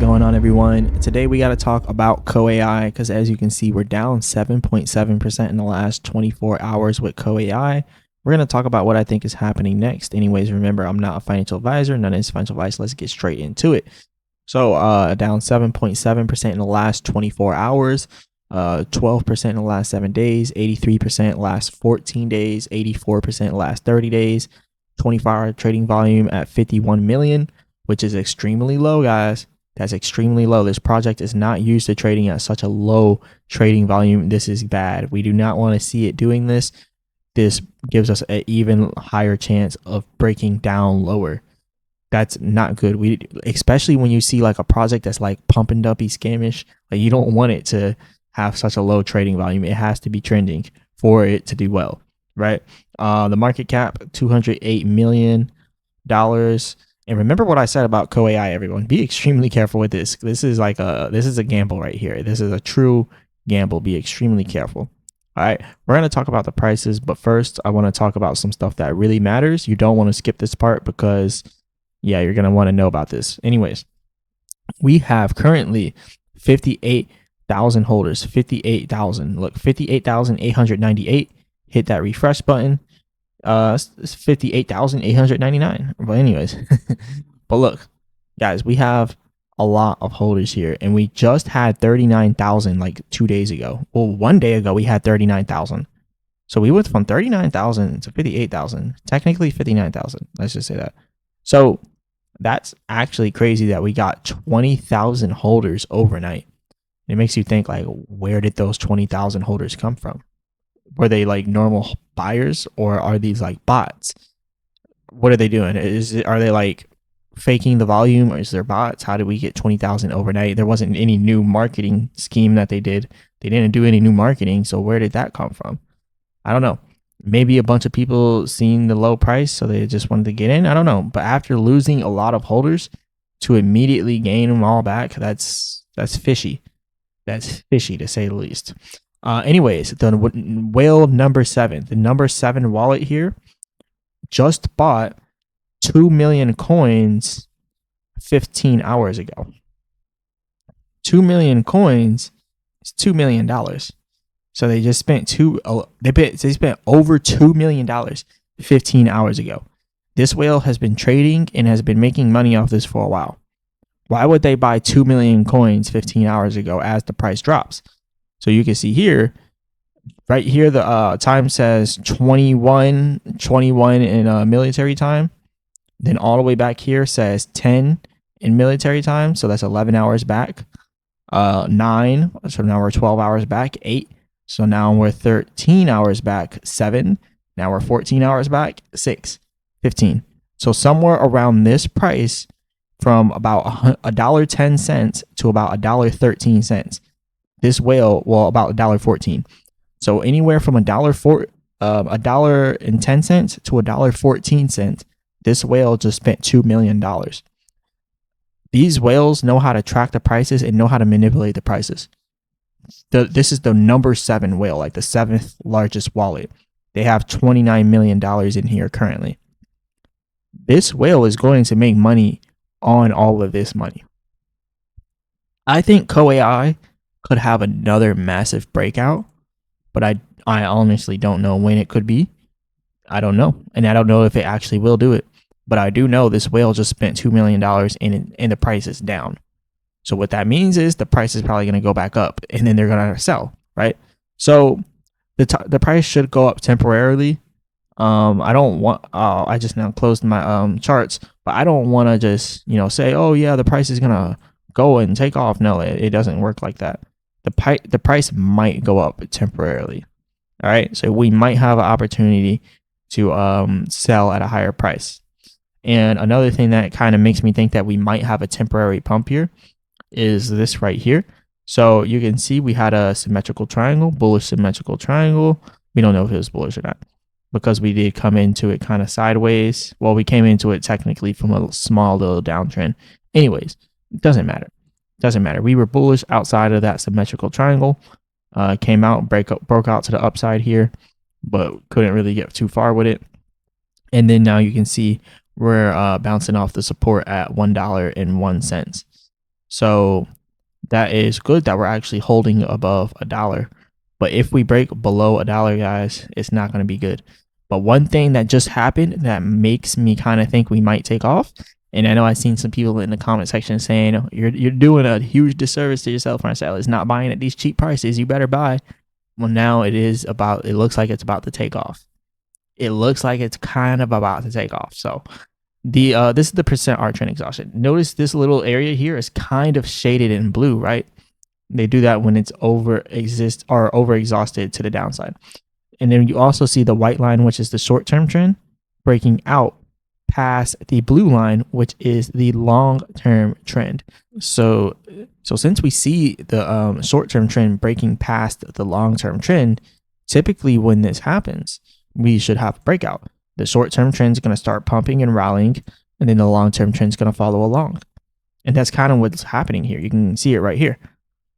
going on, everyone? Today we got to talk about COAI because as you can see, we're down 7.7% in the last 24 hours with COAI. We're going to talk about what I think is happening next. Anyways, remember, I'm not a financial advisor. None of this financial advice. Let's get straight into it. So down 7.7% in the last 24 hours, 12% in the last 7 days, 83% last 14 days, 84% last 30 days, 24-hour trading volume at 51 million, which is extremely low, guys. That's extremely low. This project is not used to trading at such a low trading volume. This is bad. We do not want to see it doing this. This gives us an even higher chance of breaking down lower. That's not good. Especially when you see like a project that's like pumping dumpy scamish, like you don't want it to have such a low trading volume. It has to be trending for it to do well, right? The market cap, $208 million. And remember what I said about COAI, everyone. Be extremely careful with this. This is a gamble right here. This is a true gamble. Be extremely careful. All right, we're going to talk about the prices, but first I want to talk about some stuff that really matters. You don't want to skip this part because, yeah, you're going to want to know about this. Anyways, we have currently 58,000 holders. 58,000. Look, 58,898. Hit that refresh button. It's 58,899. But anyways, but look, guys, we have a lot of holders here, and we just had 39,000 like 2 days ago. Well, 1 day ago we had 39,000. So we went from 39,000 to 58,000. Technically 59,000. Let's just say that. So that's actually crazy that we got 20,000 holders overnight. It makes you think, like, where did those 20,000 holders come from? Were they like normal buyers, or are these like bots? What are they doing? Are they like faking the volume, or is there bots? How did we get 20,000 overnight? There wasn't any new marketing scheme that they did. They didn't do any new marketing. So where did that come from? I don't know. Maybe a bunch of people seen the low price, so they just wanted to get in. I don't know. But after losing a lot of holders to immediately gain them all back, that's fishy. That's fishy to say the least. Anyways, the whale number 7, the number 7 wallet here just bought 2 million coins 15 hours ago. 2 million coins is $2 million. So they just spent they spent over $2 million 15 hours ago. This whale has been trading and has been making money off this for a while. Why would they buy 2 million coins 15 hours ago as the price drops? So you can see here, right here, the time says 21 in military time. Then all the way back here says 10 in military time. So that's 11 hours back. 9. So now we're 12 hours back. 8. So now we're 13 hours back. 7. Now we're 14 hours back. 6. 15. So somewhere around this price, from about $1.10 to about $1.13. This whale, well, about $1.14. So anywhere from $1.10 to $1.14, this whale just spent $2 million. These whales know how to track the prices and know how to manipulate the prices. This is the number 7 whale, like the 7th largest wallet. They have $29 million in here currently. This whale is going to make money on all of this money. I think COAI could have another massive breakout, but I honestly don't know when it could be. I don't know. And I don't know if it actually will do it. But I do know this whale just spent $2 million and the price is down. So what that means is the price is probably going to go back up and then they're going to sell, right? So the price should go up temporarily. I don't want, I just now closed my charts, but I don't want to just, say, oh yeah, the price is going to go and take off. No, it doesn't work like that. The price might go up temporarily. All right. So we might have an opportunity to sell at a higher price. And another thing that kind of makes me think that we might have a temporary pump here is this right here. So you can see we had a symmetrical triangle, bullish symmetrical triangle. We don't know if it was bullish or not because we did come into it kind of sideways. Well, we came into it technically from a small little downtrend. Anyways, it doesn't matter. Doesn't matter. We were bullish outside of that symmetrical triangle. Came out, broke out to the upside here, but couldn't really get too far with it. And then now you can see we're bouncing off the support at $1.01. So that is good that we're actually holding above $1. But if we break below $1, guys, it's not going to be good. But one thing that just happened that makes me kind of think we might take off, and I know I've seen some people in the comment section saying, oh, you're doing a huge disservice to yourself, Marcel. It's not buying at these cheap prices. You better buy. Well, now it looks like it's about to take off. It looks like it's kind of about to take off. So this is the percent R trend exhaustion. Notice this little area here is kind of shaded in blue, right? They do that when it's over exhausted to the downside. And then you also see the white line, which is the short-term trend, breaking out past the blue line, which is the long-term trend. So since we see the short-term trend breaking past the long-term trend, typically when this happens, we should have a breakout. The short-term trend is going to start pumping and rallying, and then the long-term trend is going to follow along. And that's kind of what's happening here. You can see it right here.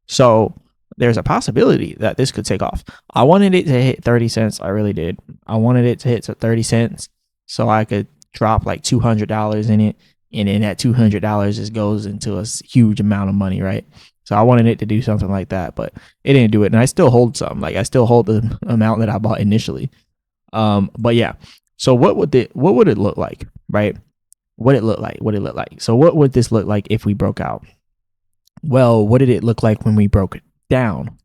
So there's a possibility that this could take off. I wanted it to hit 30 cents. I really did. I wanted it to hit 30 cents so I could drop like $200 in it. And then that $200 just goes into a huge amount of money, right? So I wanted it to do something like that, but it didn't do it. And I still hold some. Like I still hold the amount that I bought initially. But yeah. So what would it look like, right? What it look like? So what would this look like if we broke out? Well, what did it look like when we broke it down?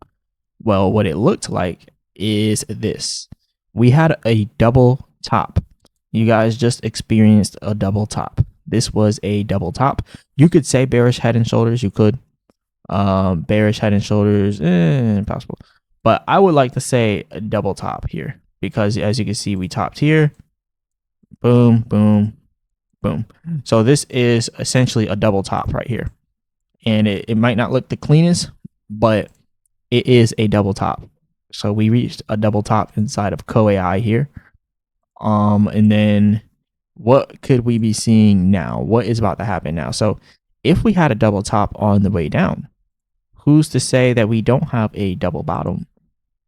Well, what it looked like is this. We had a double top. You guys just experienced a double top. This was a double top. You could say bearish head and shoulders. You could. Bearish head and shoulders, impossible. But I would like to say a double top here because as you can see, we topped here. Boom, boom, boom. So this is essentially a double top right here. And it might not look the cleanest, but it is a double top. So we reached a double top inside of COAI here. And then what could we be seeing now? What is about to happen now? So if we had a double top on the way down, who's to say that we don't have a double bottom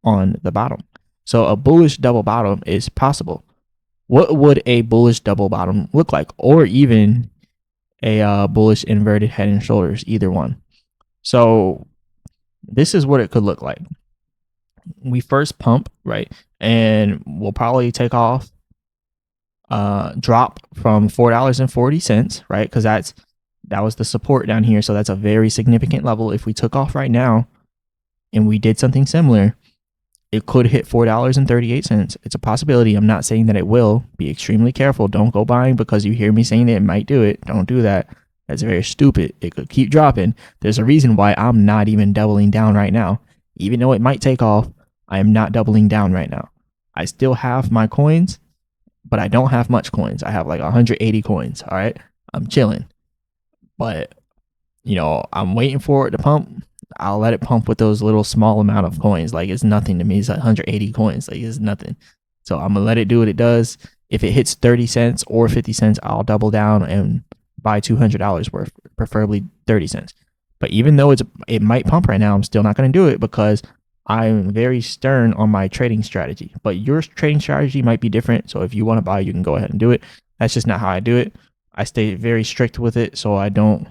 on the bottom? So a bullish double bottom is possible. What would a bullish double bottom look like? Or even a bullish inverted head and shoulders, either one. So this is what it could look like. We first pump, right? And we'll probably take off, drop from $4.40, right? Because that was the support down here. So that's a very significant level. If we took off right now and we did something similar, it could hit $4.38. It's a possibility. I'm not saying that it will. Be extremely careful. Don't go buying because you hear me saying that it might do it. Don't do that. That's very stupid. It could keep dropping. There's a reason why I'm not even doubling down right now. Even though it might take off, I am not doubling down right now. I still have my coins, but I don't have much coins. I have like 180 coins. All right. I'm chilling. But, I'm waiting for it to pump. I'll let it pump with those little small amount of coins. Like it's nothing to me. It's like 180 coins. Like it's nothing. So I'm gonna let it do what it does. If it hits 30 cents or 50 cents, I'll double down and buy $200 worth, preferably 30 cents. But even though it might pump right now, I'm still not gonna do it because I'm very stern on my trading strategy. But your trading strategy might be different. So if you want to buy, you can go ahead and do it. That's just not how I do it. I stay very strict with it, so I don't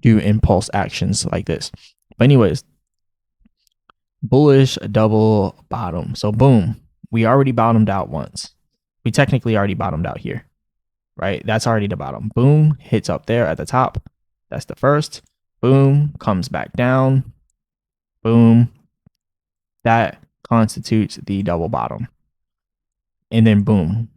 do impulse actions like this. But anyways, bullish double bottom. So boom, we already bottomed out once. We technically already bottomed out here, right? That's already the bottom. Boom, hits up there at the top. That's the first. Boom, comes back down. Boom. That constitutes the double bottom. And then boom,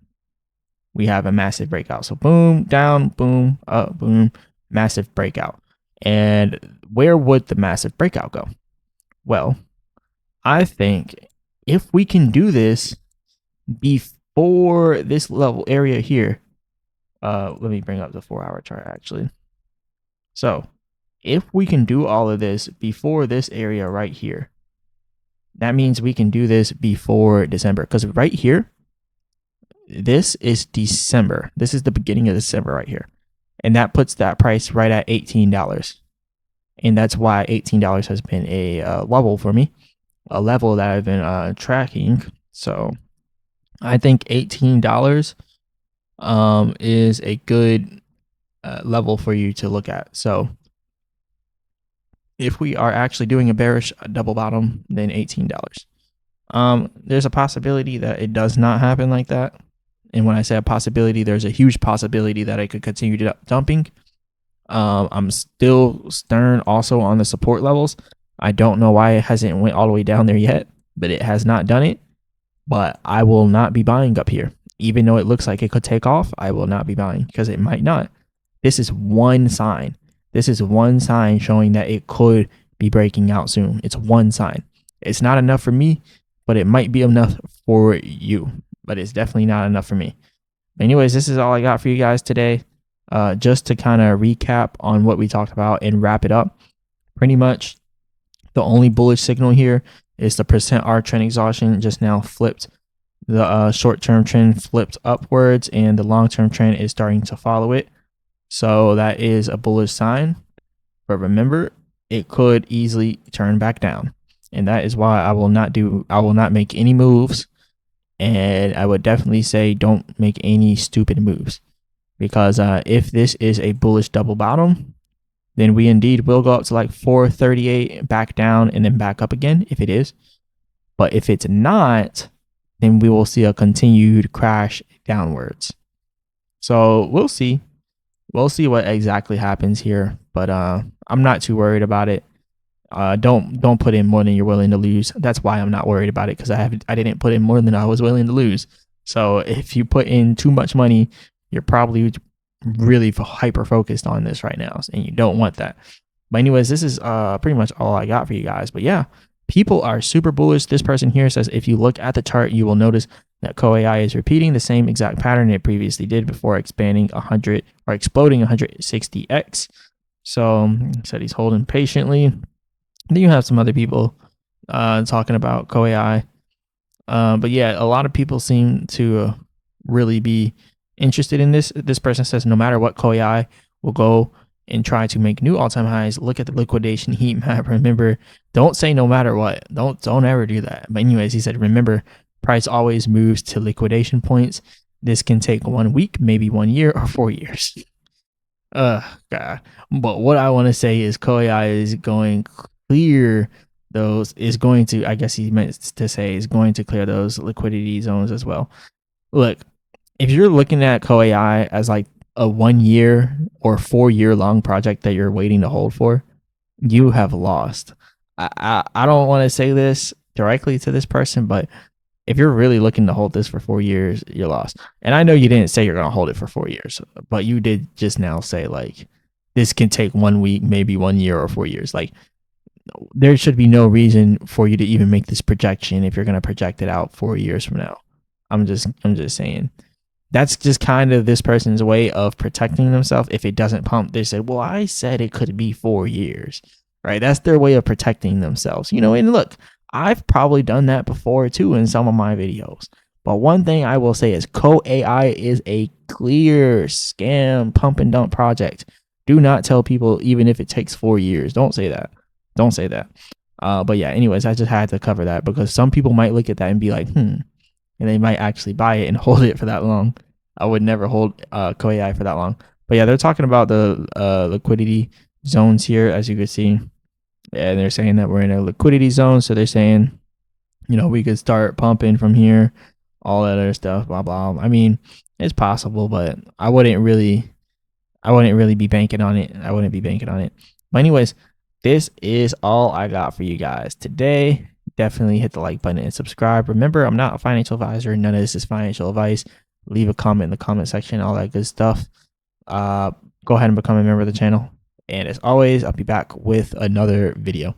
we have a massive breakout. So boom, down, boom, up, boom, massive breakout. And where would the massive breakout go? Well, I think if we can do this before this level area here, let me bring up the 4-hour chart actually. So if we can do all of this before this area right here, that means we can do this before December. Because right here, this is December. This is the beginning of December right here. And that puts that price right at $18. And that's why $18 has been a level for me, a level that I've been tracking. So I think $18 is a good level for you to look at. So if we are actually doing a bearish double bottom, then $18. There's a possibility that it does not happen like that. And when I say a possibility, there's a huge possibility that it could continue dumping. I'm still stern also on the support levels. I don't know why it hasn't went all the way down there yet, but it has not done it. But I will not be buying up here. Even though it looks like it could take off, I will not be buying because it might not. This is one sign. This is one sign showing that it could be breaking out soon. It's one sign. It's not enough for me, but it might be enough for you. But it's definitely not enough for me. Anyways, this is all I got for you guys today. Just to kind of recap on what we talked about and wrap it up. Pretty much the only bullish signal here is the %R trend exhaustion just now flipped. The short-term trend flipped upwards and the long-term trend is starting to follow it. So that is a bullish sign. But remember, it could easily turn back down. And that is why I will not make any moves. And I would definitely say don't make any stupid moves. Because if this is a bullish double bottom, then we indeed will go up to like 438, back down, and then back up again if it is. But if it's not, then we will see a continued crash downwards. So we'll see. We'll see what exactly happens here. But I'm not too worried about it. Don't put in more than you're willing to lose. That's why I'm not worried about it, because I didn't put in more than I was willing to lose. So if you put in too much money, you're probably really hyper focused on this right now, and you don't want that. But anyways, this is pretty much all I got for you guys. But yeah, people are super bullish. This person here says if you look at the chart, you will notice that COAI is repeating the same exact pattern it previously did before expanding 100 or exploding 160x. So said he's holding patiently. Then you have some other people talking about COAI. But yeah, a lot of people seem to really be interested in this. This person says no matter what, COAI will go and try to make new all-time highs. Look at the liquidation heat map. Remember, don't say no matter what. Don't ever do that. But anyways, he said, remember, price always moves to liquidation points. This can take 1 week, maybe 1 year, or 4 years. God. But what I want to say is COAI is going clear those, is going to, I guess he meant to say, is going to clear those liquidity zones as well. Look, if you're looking at COAI as like a 1 year or 4 year long project that you're waiting to hold for, you have lost. I don't want to say this directly to this person, but if you're really looking to hold this for 4 years, you're lost. And I know you didn't say you're going to hold it for 4 years, but you did just now say like this can take 1 week, maybe 1 year or 4 years. Like there should be no reason for you to even make this projection if you're going to project it out 4 years from now. I'm just saying. That's just kind of this person's way of protecting themselves. If it doesn't pump, they say, well, I said it could be 4 years, right? That's their way of protecting themselves, you know. And look, I've probably done that before too in some of my videos. But one thing I will say is COAI is a clear scam pump and dump project. Do not tell people even if it takes 4 years. Don't say that. Don't say that. But yeah, anyways, I just had to cover that because some people might look at that and be like, and they might actually buy it and hold it for that long. I would never hold COAI for that long. But yeah, they're talking about the liquidity zones here, as you can see. And they're saying that we're in a liquidity zone. So they're saying, you know, we could start pumping from here, all that other stuff, blah, blah. I mean, it's possible, but I wouldn't really be banking on it. I wouldn't be banking on it. But anyways, this is all I got for you guys today. Definitely hit the like button and subscribe. Remember, I'm not a financial advisor. None of this is financial advice. Leave a comment in the comment section, all that good stuff. Go ahead and become a member of the channel. And as always, I'll be back with another video.